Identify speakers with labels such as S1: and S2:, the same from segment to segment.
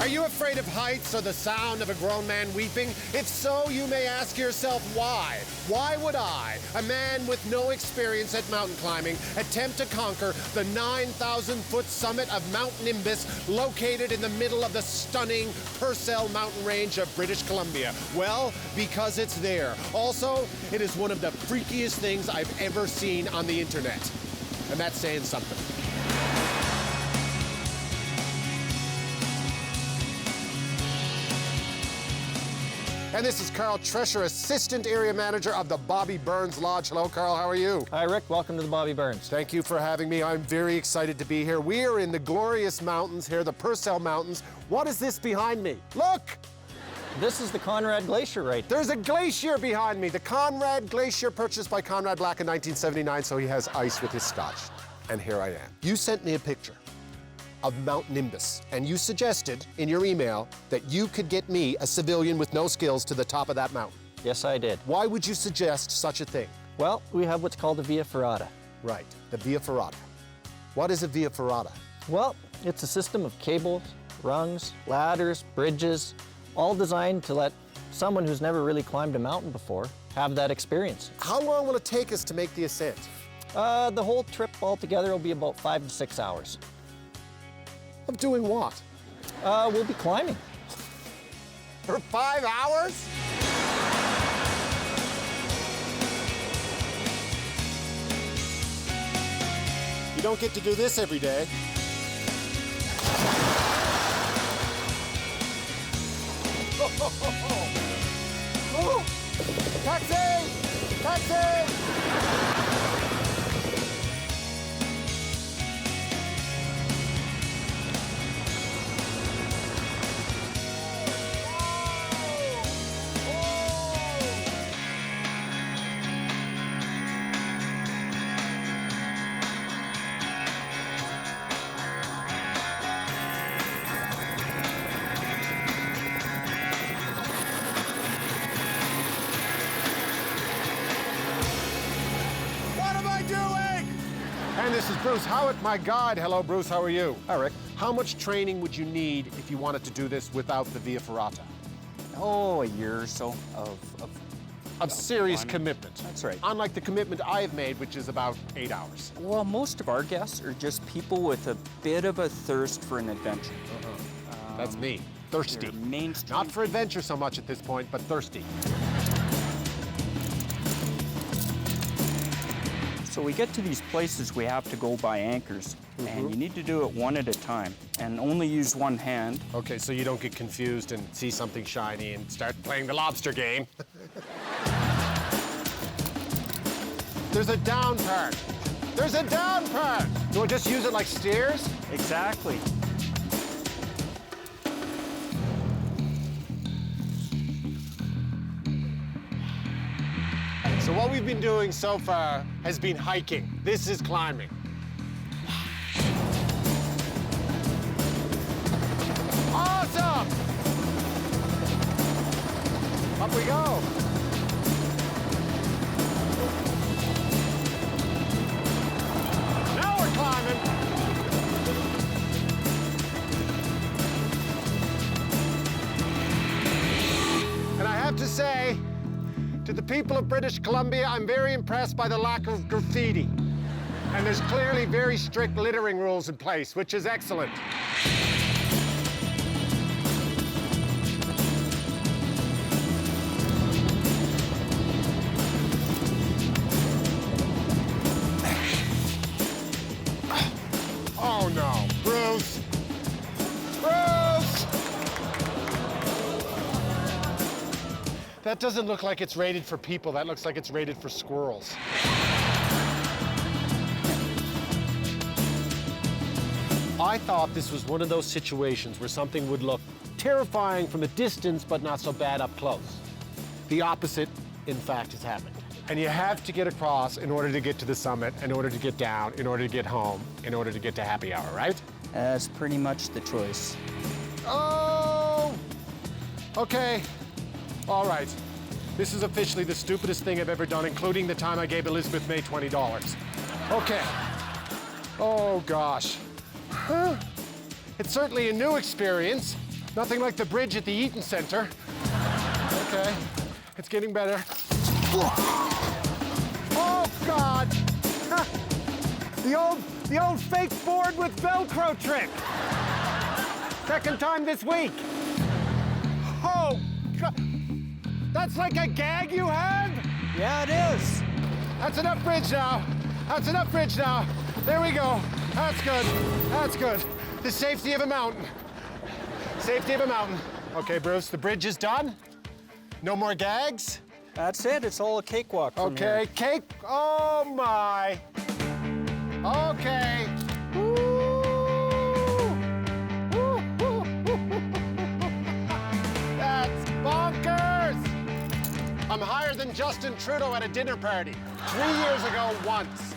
S1: Are you afraid of heights or the sound of a grown man weeping? If so, you may ask yourself why. Why would I, a man with no experience at mountain climbing, attempt to conquer the 9,000-foot summit of Mount Nimbus, located in the middle of the stunning Purcell Mountain range of British Columbia? Well, because it's there. Also, it is one of the freakiest things I've ever seen on the internet. And that's saying something. And this is Carl Tresher, Assistant Area Manager of the Bobby Burns Lodge. Hello, Carl, how are you?
S2: Hi, Rick. Welcome to the Bobby Burns.
S1: Thank you for having me. I'm very excited to be here. We are in the glorious mountains here, the Purcell Mountains. What is this behind me? Look!
S2: This is the Conrad Glacier right there.
S1: There's a glacier behind me. The Conrad Glacier, purchased by Conrad Black in 1979, so he has ice with his scotch. And here I am. You sent me a picture of Mount Nimbus, and you suggested in your email that you could get me, a civilian with no skills, to the top of that mountain.
S2: Yes, I did.
S1: Why would you suggest such a thing?
S2: Well, we have what's called the Via Ferrata.
S1: Right, the Via Ferrata. What is a Via Ferrata?
S2: Well, it's a system of cables, rungs, ladders, bridges, all designed to let someone who's never really climbed a mountain before have that experience.
S1: How long will it take us to make the ascent?
S2: The whole trip altogether will be about 5 to 6 hours.
S1: Of doing what?
S2: We'll be climbing.
S1: For 5 hours? You don't get to do this every day. Oh, taxi! Taxi! And this is Bruce Howitt, my guide. Hello, Bruce, how are you?
S2: Hi, Rick.
S1: How much training would you need if you wanted to do this without the Via Ferrata?
S3: Oh, a year or so
S1: Of serious commitment.
S3: That's right.
S1: Unlike the commitment I have made, which is about 8 hours.
S3: Well, most of our guests are just people with a bit of a thirst for an adventure.
S1: That's me, thirsty.
S3: They're mainstream.
S1: Not for adventure so much at this point, but thirsty.
S3: So we get to these places, we have to go by anchors, and you need to do it one at a time, and only use one hand.
S1: Okay, so you don't get confused and see something shiny and start playing the lobster game. There's a down part. There's a down part. Do I just use it like steers?
S3: Exactly.
S1: So what we've been doing so far has been hiking. This is climbing. Awesome! Up we go. Now we're climbing. And I have to say, to the people of British Columbia, I'm very impressed by the lack of graffiti. And there's clearly very strict littering rules in place, which is excellent. Oh no, Bruce! Bruce! That doesn't look like it's rated for people. That looks like it's rated for squirrels. I thought this was one of those situations where something would look terrifying from a distance, but not so bad up close. The opposite, in fact, has happened. And you have to get across in order to get to the summit, in order to get down, in order to get home, in order to get to happy hour, right?
S3: That's pretty much the choice.
S1: Oh! Okay. All right. This is officially the stupidest thing I've ever done, including the time I gave Elizabeth May $20. Okay. Oh, gosh. It's certainly a new experience. Nothing like the bridge at the Eaton Center. Okay, it's getting better. Oh, God! The old fake board with Velcro trick. Second time this week. Oh, God. That's like a gag you have?
S3: Yeah, it is.
S1: That's enough bridge now. That's enough bridge now. There we go. That's good. That's good. The safety of a mountain. Safety of a mountain. Okay, Bruce, the bridge is done. No more gags.
S3: That's it. It's all a cakewalk from here.
S1: Okay, cake. Oh, my. Okay. That's bonkers. I'm higher than Justin Trudeau at a dinner party 3 years ago once.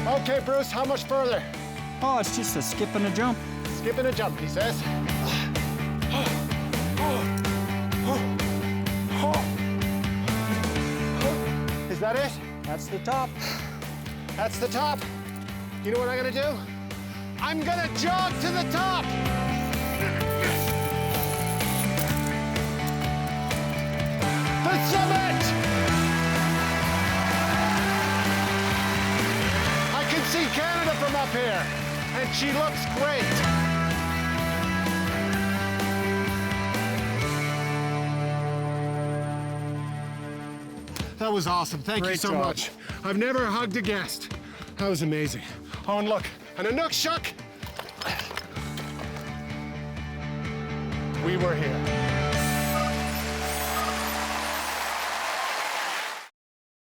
S1: Okay, Bruce, how much further?
S3: Oh, it's just a skip and a jump.
S1: Skip and a jump, he says. Is that it?
S3: That's the top.
S1: That's the top. You know what I'm gonna do? I'm gonna jog to the top. The summit! I can see Canada from up here, and she looks great. That was awesome. Thank you
S3: Great
S1: so
S3: job.
S1: much. I've never hugged a guest. That was amazing. Oh, and look, and a Nook Shuck. We were here.